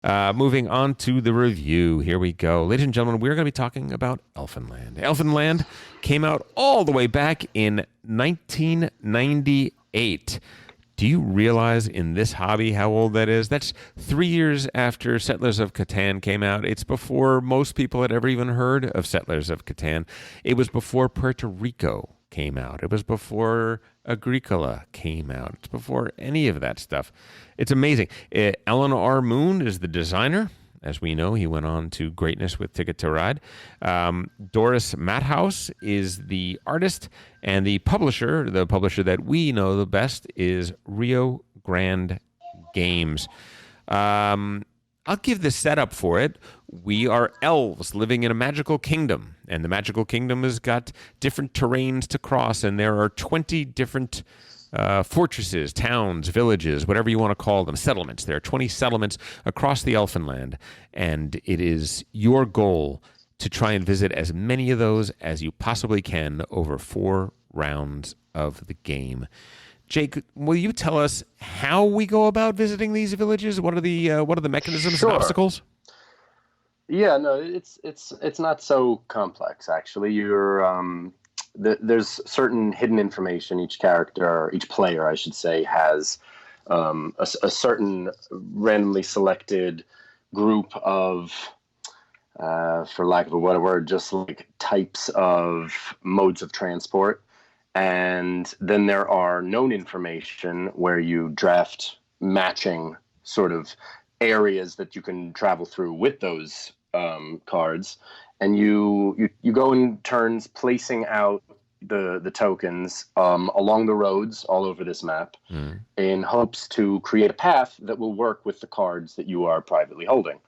Moving on to the review. Here we go. Ladies and gentlemen, we're going to be talking about Elfenland. Elfenland came out all the way back in 1998. Do you realize in this hobby how old that is? That's 3 years after Settlers of Catan came out. It's before most people had ever even heard of Settlers of Catan. It was before Puerto Rico came out. It was before Agricola came out. It's before any of that stuff. It's amazing. Alan R. Moon is the designer. As we know, he went on to greatness with Ticket to Ride. Doris Mathouse is the artist, and the publisher that we know the best, is Rio Grande Games. I'll give the setup for it. We are elves living in a magical kingdom, and the magical kingdom has got different terrains to cross, and there are 20 different fortresses, towns, villages, whatever you want to call them, settlements. There are 20 settlements across the Elfenland, and it is your goal to try and visit as many of those as you possibly can over 4 rounds of the game. Jake, will you tell us how we go about visiting these villages? What are the mechanisms and obstacles? Yeah, no, it's not so complex actually. There's certain hidden information. Each player, I should say, has a certain randomly selected group of, for lack of a better word, just like types of modes of transport. And then there are known information where you draft matching sort of areas that you can travel through with those cards, and you go in turns placing out the tokens along the roads all over this map in hopes to create a path that will work with the cards that you are privately holding.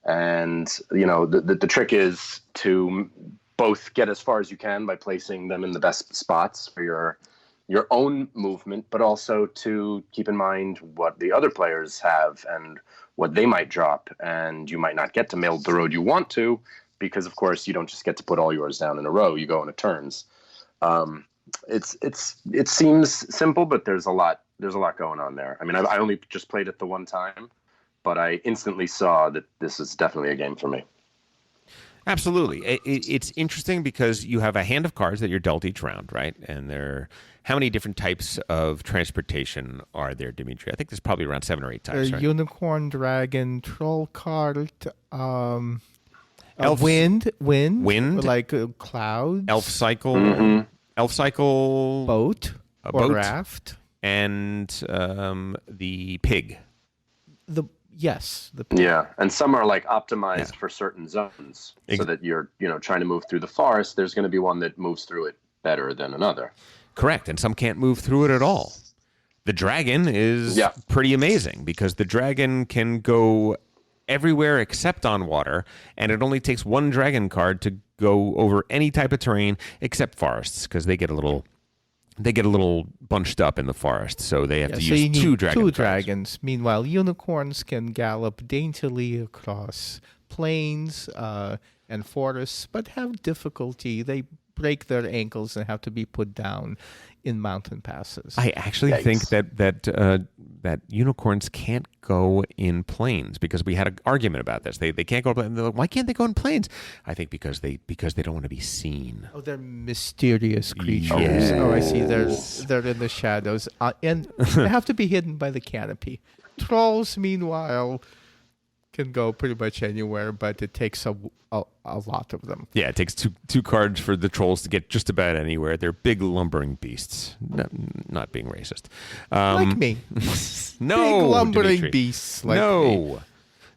And the trick is to both get as far as you can by placing them in the best spots for your own movement, but also to keep in mind what the other players have and what they might drop. And you might not get to mail the road you want to, because of course you don't just get to put all yours down in a row. You go in turns. It seems simple, but there's a lot going on there. I mean, I only just played it the one time, but I instantly saw that this is definitely a game for me. Absolutely. It's interesting because you have a hand of cards that you're dealt each round, right? And how many different types of transportation are there, Dimitri? I think there's probably around 7 or 8 types, right? Unicorn, dragon, troll cart, wind, like a cloud, elf cycle, boat, or raft, and the pig. Yeah, and some are like optimized for certain zones, so that you're trying to move through the forest. There's going to be one that moves through it better than another. Correct, and some can't move through it at all. The dragon is pretty amazing because the dragon can go everywhere except on water, and it only takes 1 dragon card to go over any type of terrain except forests, because they get a little bunched up in the forest, so they have to use 2 dragons. Meanwhile, unicorns can gallop daintily across plains and forests, but have difficulty. They break their ankles and have to be put down in mountain passes. I actually think that unicorns can't go in plains, because we had an argument about this. They can't go in plains. Like, why can't they go in plains? I think because they don't want to be seen. Oh, they're mysterious creatures. Yes. Oh, I see. They're in the shadows, and they have to be hidden by the canopy. Trolls, meanwhile, can go pretty much anywhere, but it takes a lot of them. Yeah, it takes two cards for the trolls to get just about anywhere. They're big lumbering beasts. Not being racist. Like me. No, big lumbering Dimitri. beasts like me.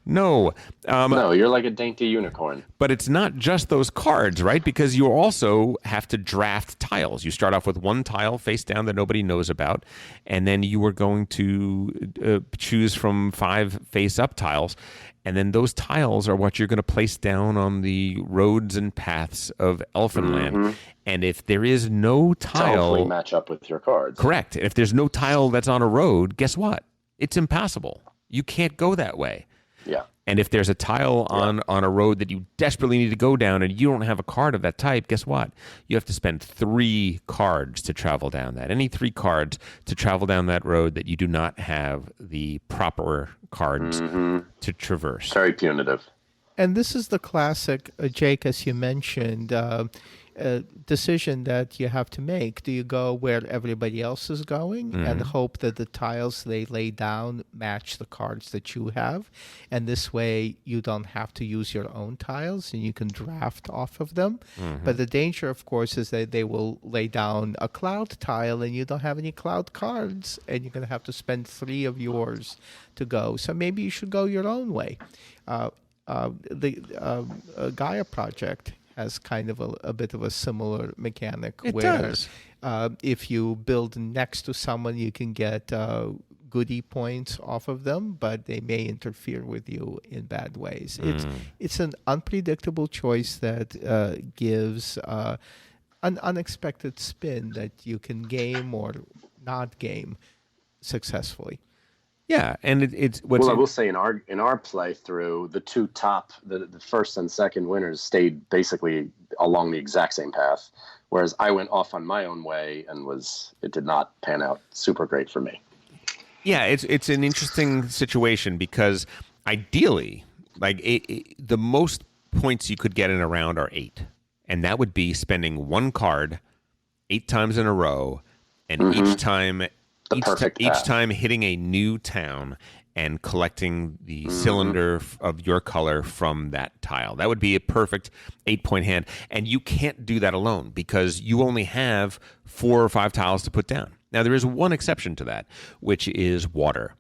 No. No, you're like a dainty unicorn. But it's not just those cards, right? Because you also have to draft tiles. You start off with 1 tile face down that nobody knows about, and then you are going to choose from 5 face up tiles, and then those tiles are what you're going to place down on the roads and paths of Elfenland. Mm-hmm. And if there is no tile, hopefully match up with your cards. Correct. If there's no tile that's on a road, guess what? It's impossible. You can't go that way. Yeah. And if there's a tile on a road that you desperately need to go down and you don't have a card of that type, guess what? You have to spend 3 cards to travel down that. Any 3 cards to travel down that road that you do not have the proper cards to traverse. Very punitive. And this is the classic, Jake, as you mentioned, decision that you have to make. Do you go where everybody else is going and hope that the tiles they lay down match the cards that you have? And this way you don't have to use your own tiles and you can draft off of them. But the danger, of course, is that they will lay down a cloud tile and you don't have any cloud cards and you're going to have to spend 3 of yours to go. So maybe you should go your own way. The Gaia Project has kind of a bit of a similar mechanic where if you build next to someone, you can get goodie points off of them, but they may interfere with you in bad ways. It's an unpredictable choice that gives an unexpected spin that you can game or not game successfully. Yeah, and it's I will say in our playthrough, the 2 top, the first and second winners stayed basically along the exact same path, whereas I went off on my own way and it did not pan out super great for me. Yeah, it's an interesting situation because ideally, like the most points you could get in a round are 8, and that would be spending 1 card 8 times in a row, and each time hitting a new town and collecting the cylinder of your color from that tile. That would be a perfect 8-point hand. And you can't do that alone because you only have 4 or 5 tiles to put down. Now, there is one exception to that, which is water.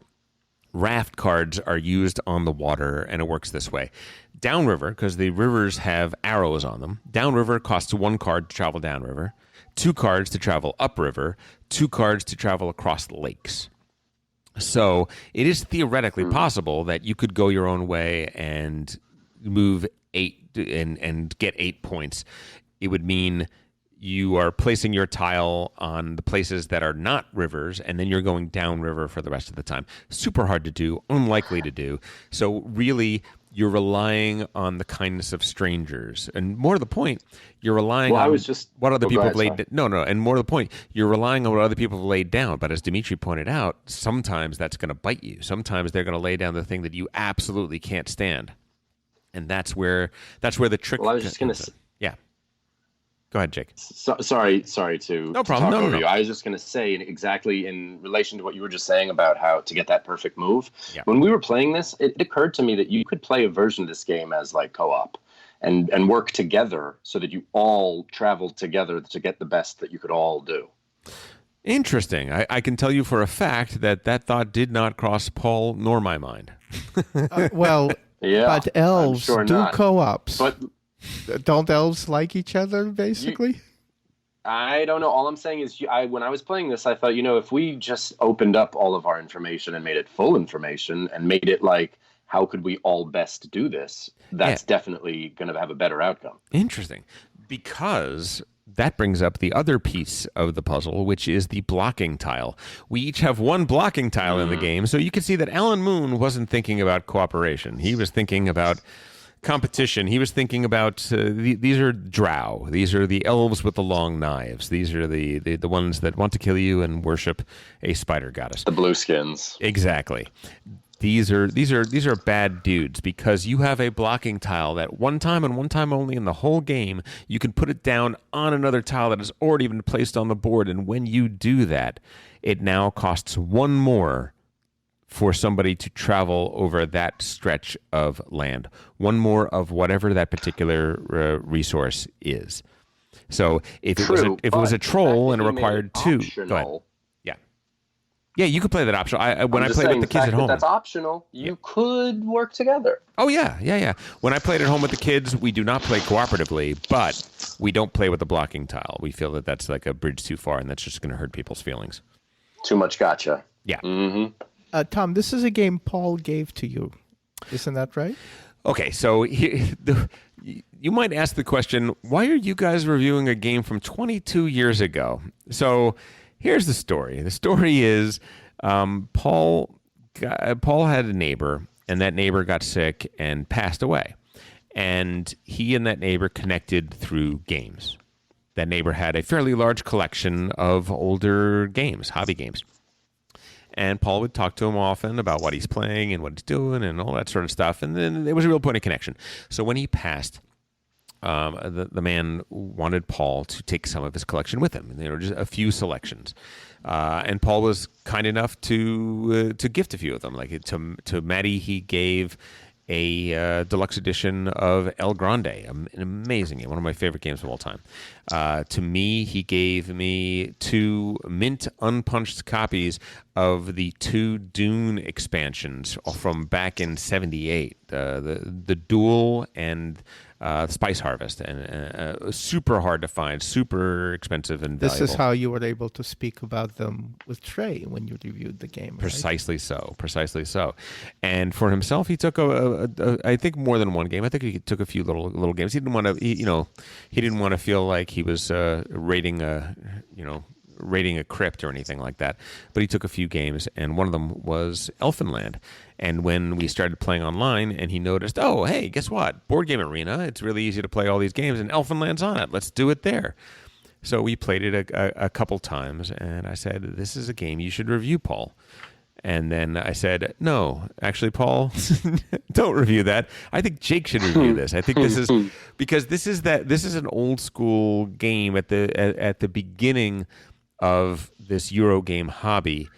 Raft cards are used on the water, and it works this way. Downriver, because the rivers have arrows on them, downriver costs 1 card to travel downriver, 2 cards to travel upriver, 2 cards to travel across the lakes. So it is theoretically possible that you could go your own way and move 8 and get 8 points. It would mean you are placing your tile on the places that are not rivers, and then you're going downriver for the rest of the time. Super hard to do, unlikely to do. So really, you're relying on the kindness of strangers. And more to the point, you're relying on what other people have laid down. No, and more to the point, you're relying on what other people have laid down. But as Dimitri pointed out, sometimes that's going to bite you. Sometimes they're going to lay down the thing that you absolutely can't stand. And that's where the trick Well, I was just going to... Yeah. Go ahead, Jake. Sorry to no problem. talk over you. I was just going to say exactly in relation to what you were just saying about how to get that perfect move. Yeah. When we were playing this, it occurred to me that you could play a version of this game as like co-op and work together so that you all traveled together to get the best that you could all do. Interesting. I can tell you for a fact that thought did not cross Paul nor my mind. But elves do not. co-ops. But don't elves like each other, basically? I don't know. All I'm saying is when I was playing this, I thought, if we just opened up all of our information and made it full information and made it like, how could we all best do this? That's definitely going to have a better outcome. Interesting. Because that brings up the other piece of the puzzle, which is the blocking tile. We each have 1 blocking tile in the game, so you can see that Alan Moon wasn't thinking about cooperation. He was thinking about competition. He was thinking about these are drow. These are the elves with the long knives. These are the ones that want to kill you and worship a spider goddess. The blueskins. Exactly. These are bad dudes because you have a blocking tile that one time and one time only in the whole game you can put it down on another tile that has already been placed on the board, and when you do that, it now costs 1 more for somebody to travel over that stretch of land. 1 more of whatever that particular resource is. So if it was a troll and it required 2, go ahead. Yeah, you could play that optional. When I played with the kids at home, that's optional. You could work together. Oh yeah. When I played at home with the kids, we do not play cooperatively, but we don't play with the blocking tile. We feel that that's like a bridge too far, and that's just going to hurt people's feelings. Too much gotcha. Yeah. Mm-hmm. Tom, this is a game Paul gave to you. Isn't that right? Okay, so you might ask the question, why are you guys reviewing a game from 22 years ago? So here's the story. The story is Paul had a neighbor and that neighbor got sick and passed away. And he and that neighbor connected through games. That neighbor had a fairly large collection of older games, hobby games. And Paul would talk to him often about what he's playing and what he's doing and all that sort of stuff. And then there was a real point of connection. So when he passed, the man wanted Paul to take some of his collection with him. There were just a few selections. And Paul was kind enough to gift a few of them. Like to Maddie, he gave a deluxe edition of El Grande, an amazing game, one of my favorite games of all time. To me, he gave me 2 mint unpunched copies of the 2 Dune expansions from back in '78, the Duel and Spice Harvest, and super hard to find, super expensive and valuable. This is how you were able to speak about them with Trey when you reviewed the game, right? Precisely so. And for himself, he took I think more than one game. I think he took a few little games. He didn't want to, he didn't want to feel like he was raiding a crypt or anything like that. But he took a few games, and one of them was Elfenland. And when we started playing online, and he noticed, oh, hey, guess what? Board Game Arena. It's really easy to play all these games, and Elfenland's on it. Let's do it there. So we played it a couple times, and I said, this is a game you should review, Paul. And then I said, no, actually, Paul, don't review that. I think Jake should review this. I think this is because this is an old school game at the beginning of this Euro game hobby,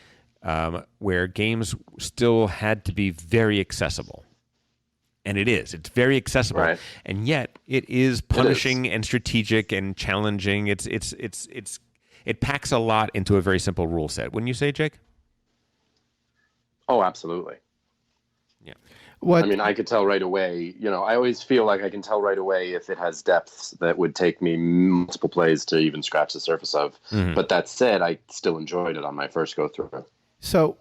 where games still had to be very accessible. And it's very accessible. Right. And yet it is punishing and strategic and challenging. It packs a lot into a very simple rule set. Wouldn't you say, Jake? Oh, absolutely. Yeah. I mean, I could tell right away, I always feel like I can tell right away if it has depths that would take me multiple plays to even scratch the surface of. Mm-hmm. But that said, I still enjoyed it on my first go through. So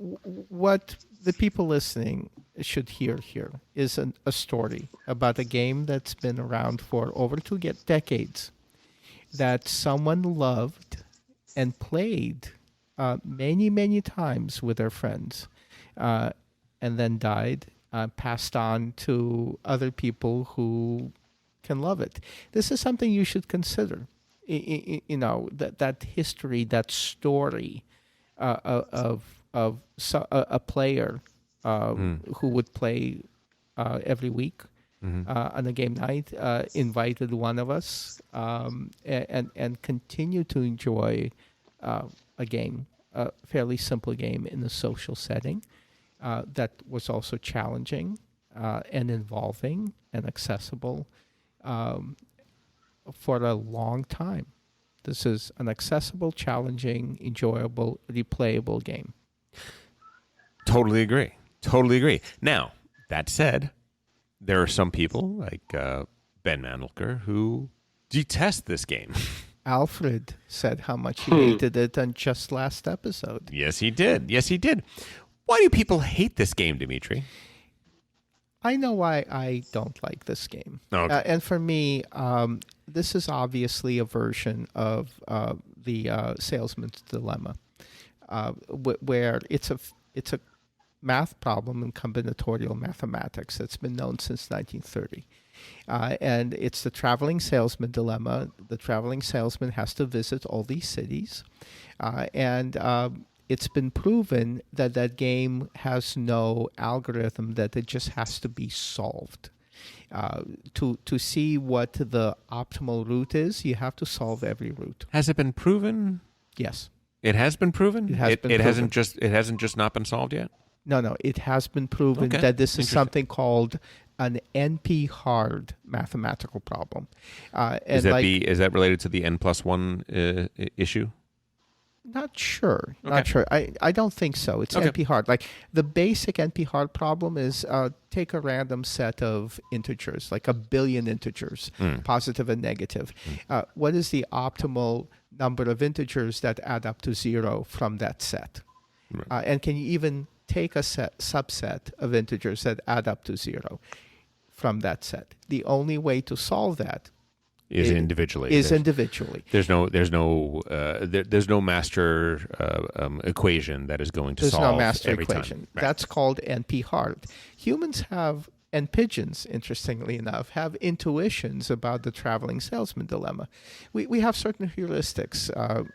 what the people listening should hear here is a story about a game that's been around for over 2 decades that someone loved and played many, many times with their friends, and then died, passed on to other people who can love it. This is something you should consider. That history, that story of a player who would play every week on a game night, invited one of us, and continue to enjoy a game, a fairly simple game in a social setting that was also challenging and involving and accessible for a long time. This is an accessible, challenging, enjoyable, replayable game. Totally agree. Now, that said, there are some people like Ben Mandelker who detest this game. Alfred said how much he hated it on just last episode. Yes, he did. Why do people hate this game, Dimitri? I know why I don't like this game. Okay. And for me, this is obviously a version of the salesman's dilemma, where it's a math problem in combinatorial mathematics that's been known since 1930. And it's the traveling salesman dilemma. The traveling salesman has to visit all these cities. And it's been proven that game has no algorithm, that it just has to be solved. To see what the optimal route is, you have to solve every route. Has it been proven? Yes. It has been proven? It hasn't just not been solved yet? No, it has been proven that this is something called an NP-hard mathematical problem. Is that related to the N+1 issue? Not sure. I don't think so. It's NP-hard. Like the basic NP-hard problem is take a random set of integers, like 1 billion integers, positive and negative. What is the optimal number of integers that add up to 0 from that set? Right. And can you even take a subset of integers that add up to 0 from that set? The only way to solve that is individually. Is individually. There's no master equation that is going to There's solve no master every equation. time. Right. That's called NP hard. Humans have, and pigeons, interestingly enough, have intuitions about the traveling salesman dilemma. We have certain heuristics,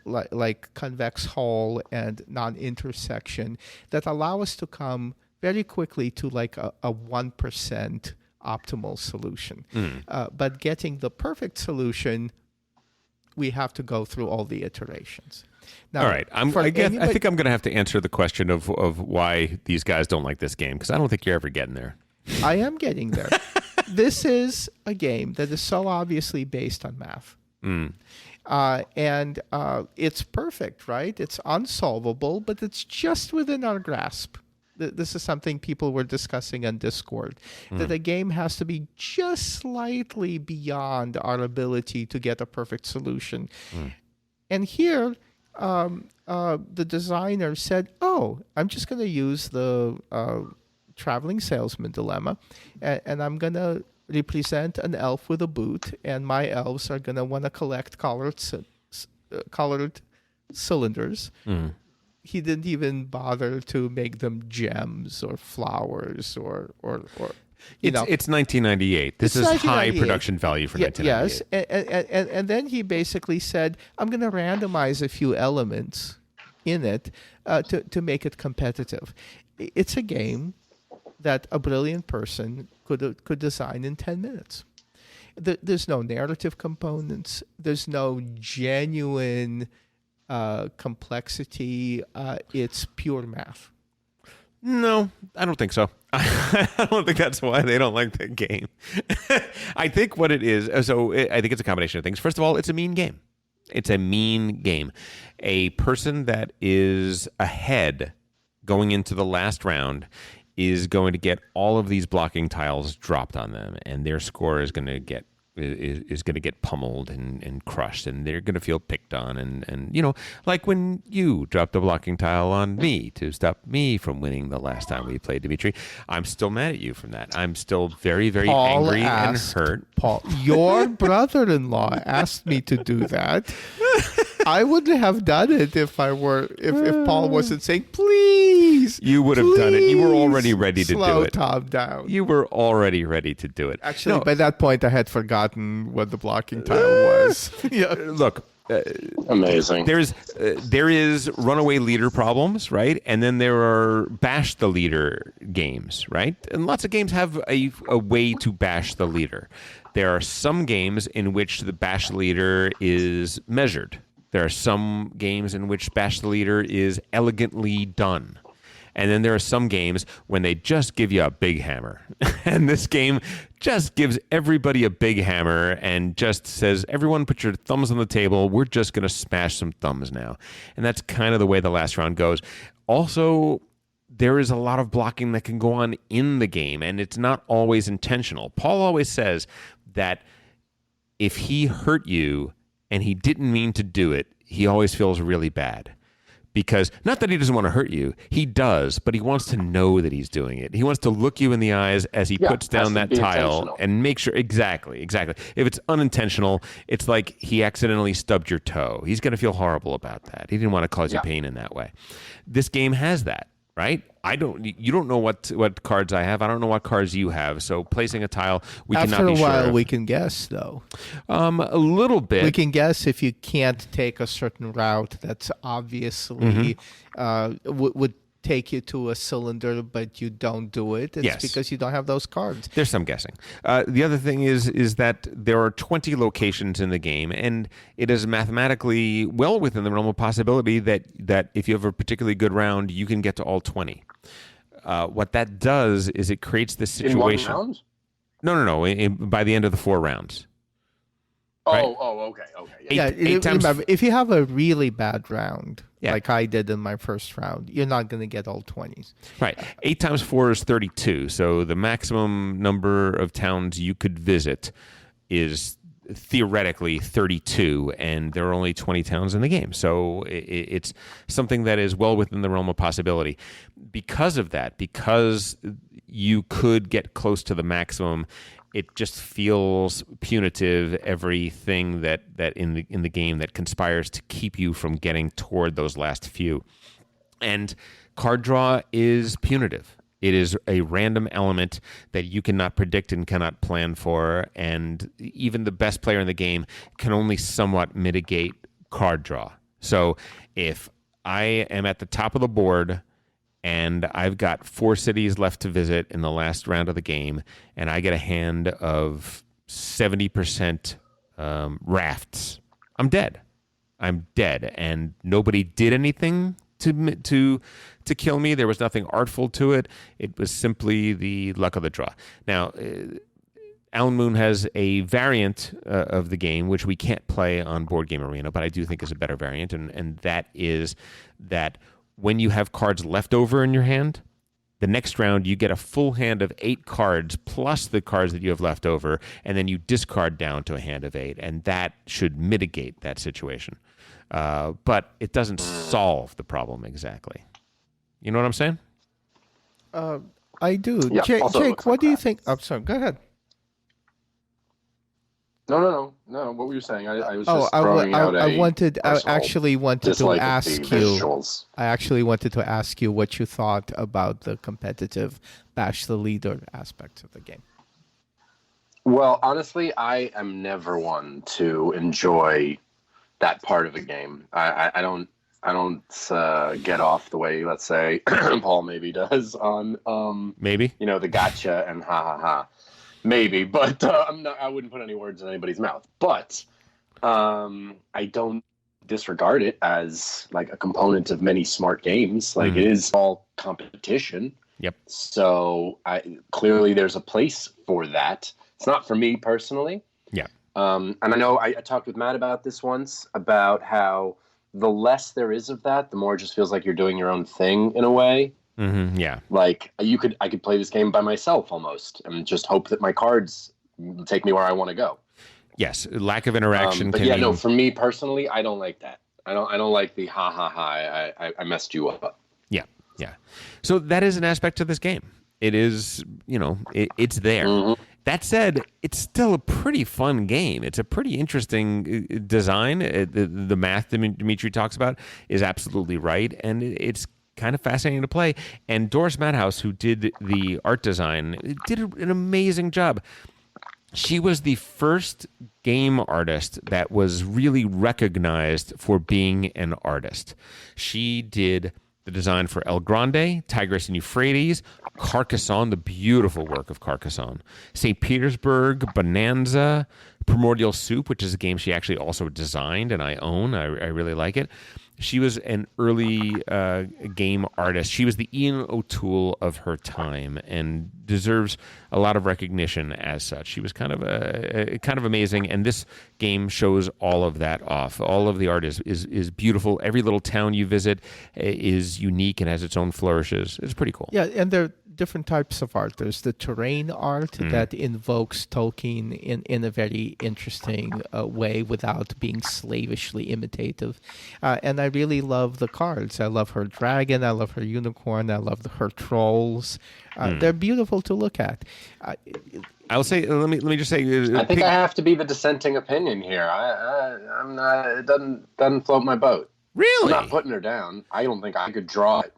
like convex hull and non-intersection, that allow us to come very quickly to like a 1% optimal solution. But getting the perfect solution, we have to go through all the iterations. Now, all right. I think I'm going to have to answer the question of why these guys don't like this game, because I don't think you're ever getting there. I am getting there. This is a game that is so obviously based on math. And it's perfect, right? It's unsolvable, but it's just within our grasp. This is something people were discussing on Discord, that a game has to be just slightly beyond our ability to get a perfect solution. And here, the designer said, I'm just going to use the traveling salesman dilemma, and I'm going to represent an elf with a boot, and my elves are going to want to collect colored cylinders. He didn't even bother to make them gems or flowers or It's 1998. This is high production value for 1998. Yes, and then he basically said, I'm going to randomize a few elements in it to make it competitive. It's a game that a brilliant person could design in 10 minutes. There's no narrative components. There's no genuine complexity. It's pure math. No, I don't think so. I don't think that's why they don't like the game. I think what it is, I think it's a combination of things. First of all, it's a mean game. It's a mean game. A person that is ahead going into the last round is going to get all of these blocking tiles dropped on them, and their score is going to get pummeled and crushed, and they're going to feel picked on, and like when you dropped a blocking tile on me to stop me from winning the last time we played, Dimitri. I'm still mad at you from that. I'm still very, very angry and hurt. Paul, your brother-in-law asked me to do that. I wouldn't have done it if Paul wasn't saying, please. You would have done it. You were already ready to do it. Slow Tom down. You were already ready to do it. Actually, by that point, I had forgotten what the blocking tile was. Yeah. Look. Amazing. There is runaway leader problems, right? And then there are bash the leader games, right? And lots of games have a way to bash the leader. There are some games in which the bash leader is measured. There are some games in which bash the leader is elegantly done. And then there are some games when they just give you a big hammer. And this game just gives everybody a big hammer and just says, everyone put your thumbs on the table. We're just going to smash some thumbs now. And that's kind of the way the last round goes. Also, there is a lot of blocking that can go on in the game, and it's not always intentional. Paul always says that if he hurt you and he didn't mean to do it, he always feels really bad. Because, not that he doesn't want to hurt you, he does, but he wants to know that he's doing it. He wants to look you in the eyes as he puts down that tile and make sure, exactly. If it's unintentional, it's like he accidentally stubbed your toe. He's going to feel horrible about that. He didn't want to cause you pain in that way. This game has that, right? You don't know what cards I have. I don't know what cards you have. So placing a tile, we cannot be sure. After a while, we can guess, though. A little bit. We can guess if you can't take a certain route that's obviously would take you to a cylinder, but you don't do it. It's because you don't have those cards. There's some guessing. The other thing is that there are 20 locations in the game, and it is mathematically well within the realm of possibility that if you have a particularly good round, you can get to all 20. What that does is it creates this situation. In 1 round? No. By the end of the 4 rounds. Okay. Remember, if you have a really bad round, like I did in my first round, you're not going to get all 20s. Right. 8 times 4 is 32. So the maximum number of towns you could visit is theoretically 32, and there are only 20 towns in the game. So it's something that is well within the realm of possibility. Because of that, because you could get close to the maximum. It just feels punitive. Everything that in the game that conspires to keep you from getting toward those last few. And card draw is punitive. It is a random element that you cannot predict and cannot plan for, and even the best player in the game can only somewhat mitigate card draw. So if I am at the top of the board and I've got 4 cities left to visit in the last round of the game, and I get a hand of 70% rafts, I'm dead. I'm dead, and nobody did anything to kill me. There was nothing artful to it. It was simply the luck of the draw. Now, Alan Moon has a variant of the game, which we can't play on Board Game Arena, but I do think is a better variant, and that is that when you have cards left over in your hand, the next round you get a full hand of 8 cards plus the cards that you have left over, and then you discard down to a hand of 8, and that should mitigate that situation. But it doesn't solve the problem exactly. You know what I'm saying? I do. Yeah, Jake, what do you think? Oh, sorry, go ahead. No. What were you saying? I was just throwing out I actually wanted to ask you. Visuals. I actually wanted to ask you what you thought about the competitive bash the leader aspects of the game. Well, honestly, I am never one to enjoy that part of the game. I don't get off the way, let's say, Paul maybe does on maybe the gotcha and ha ha ha. Maybe, but I wouldn't put any words in anybody's mouth. But I don't disregard it as like a component of many smart games. Like it is all competition. Yep. So clearly there's a place for that. It's not for me personally. Yeah. And I know I talked with Matt about this once, about how the less there is of that, the more it just feels like you're doing your own thing in a way. Mm-hmm, yeah. Like I could play this game by myself almost and just hope that my cards take me where I want to go. Yes. Lack of interaction. But for me personally, I don't like that. I don't like the ha ha ha. I messed you up. Yeah. Yeah. So that is an aspect to this game. It is, it's there. Mm-hmm. That said, it's still a pretty fun game. It's a pretty interesting design. The math Dimitri talks about is absolutely right, and it's kind of fascinating to play. And Doris Madhouse, who did the art design, did an amazing job. She was the first game artist that was really recognized for being an artist. She did the design for El Grande, Tigris and Euphrates, Carcassonne, the beautiful work of Carcassonne, St. Petersburg, Bonanza, Primordial Soup, which is a game she actually also designed and I own. I really like it. She was an early game artist. She was the Ian O'Toole of her time and deserves a lot of recognition as such. She was kind of amazing, and this game shows all of that off. All of the art is beautiful. Every little town you visit is unique and has its own flourishes. It's pretty cool. Yeah, and there are different types of art. There's the terrain art that invokes Tolkien in a very interesting way without being slavishly imitative. And I really love the cards. I love her dragon. I love her unicorn. I love her trolls. They're beautiful to look at. I'll say. Let me just say. I think I have to be the dissenting opinion here. I'm not. It doesn't float my boat. Really? I'm not putting her down. I don't think I could draw it.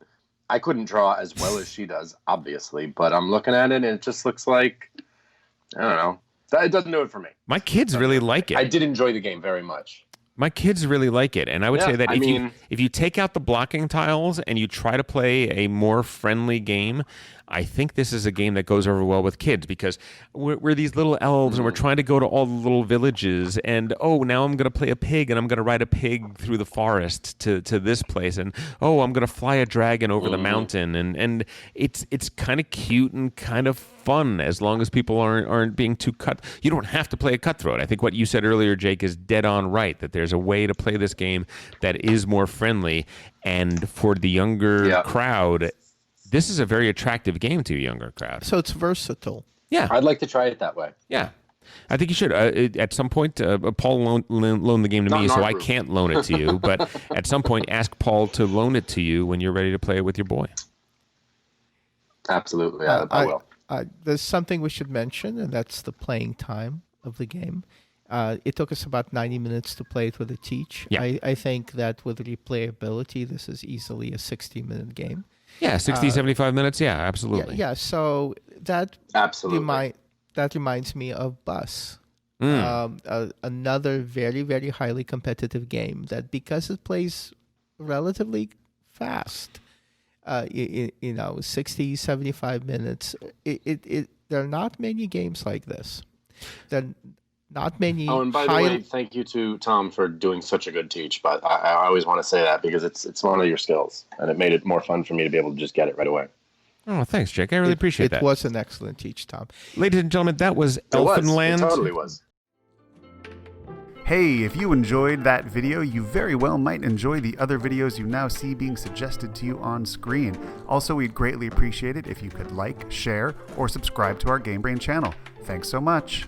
I couldn't draw as well as she does, obviously, but I'm looking at it and it just looks like, I don't know. It doesn't do it for me. My kids really like it. I did enjoy the game very much. My kids really like it, and I would say that if you take out the blocking tiles and you try to play a more friendly game, I think this is a game that goes over well with kids because we're these little elves and we're trying to go to all the little villages, and now I'm going to play a pig and I'm going to ride a pig through the forest to this place, and I'm going to fly a dragon over the mountain, and it's kind of cute and kind of fun as long as people aren't being too cut. You don't have to play a cutthroat. I think what you said earlier, Jake, is dead on right, that there's a way to play this game that is more friendly, and for the younger crowd, this is a very attractive game to a younger crowd. So it's versatile. Yeah. I'd like to try it that way. Yeah. I think you should. At some point, Paul loaned the game to me, so I can't loan it to you. But at some point, ask Paul to loan it to you when you're ready to play it with your boy. Absolutely, I will. There's something we should mention, and that's the playing time of the game. It took us about 90 minutes to play it with a teach. Yeah. I think that with replayability, this is easily a 60-minute game. Yeah, 60, 75 minutes. Yeah, absolutely. Yeah, so that Absolutely. that reminds me of Bus. Mm. Another very, very highly competitive game that, because it plays relatively fast, 60, 75 minutes, there are not many games like this. There are not many. Oh, and by the way, thank you to Tom for doing such a good teach. But I always want to say that because it's one of your skills, and it made it more fun for me to be able to just get it right away. Oh, thanks, Jake. I really appreciate that. It was an excellent teach, Tom. Ladies and gentlemen, that was Elfenland. It totally was. Hey, if you enjoyed that video, you very well might enjoy the other videos you now see being suggested to you on screen. Also, we'd greatly appreciate it if you could like, share, or subscribe to our Game Brain channel. Thanks so much.